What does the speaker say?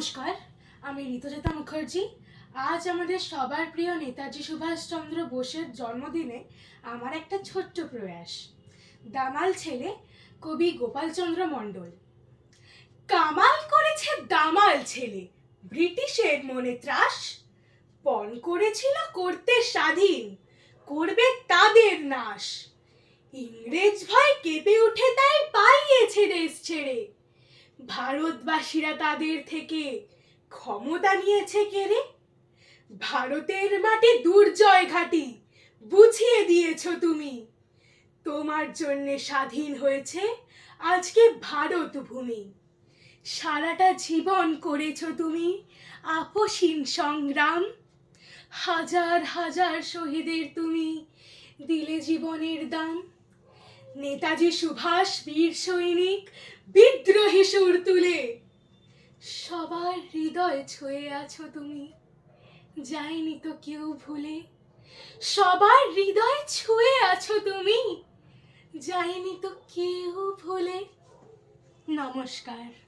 নমস্কার, আমি ঋতুজাতা মুখার্জি। আজ আমাদের সবার প্রিয় নেতাজি সুভাষচন্দ্র বোসের জন্মদিনে আমার একটা ছোট্ট প্রয়াস। দামাল ছেলে কবি গোপালচন্দ্র মণ্ডল। কামাল করেছে দামাল ছেলে, ব্রিটিশের মনে ত্রাস। পণ করেছিল করতে স্বাধীন, করবে তাদের নাশ। ইংরেজ ভয় কেঁপে উঠে তাই পালিয়েছে দেশ ছেড়ে। ভারতবাসীরা তাদের থেকে ক্ষমতা নিয়েছে কেড়ে। ভারতের মাটি দুর্জয় ঘাটি বুঝিয়ে দিয়েছ তুমি। তোমার জন্য স্বাধীন হয়েছে আজকে ভারত ভূমি। সারাটা জীবন করেছ তুমি আপসীন সংগ্রাম। হাজার হাজার শহীদের তুমি দিলে জীবনের দাম। নেতাজি সুভাষ বীর সৈনিক বিদ্রোহী সুর তুলে সবার হৃদয় ছুঁয়ে আছো তুমি, যায়নি তো কেউ ভুলে। সবার হৃদয় ছুঁয়ে আছো তুমি, যায়নি তো কেউ ভুলে। নমস্কার।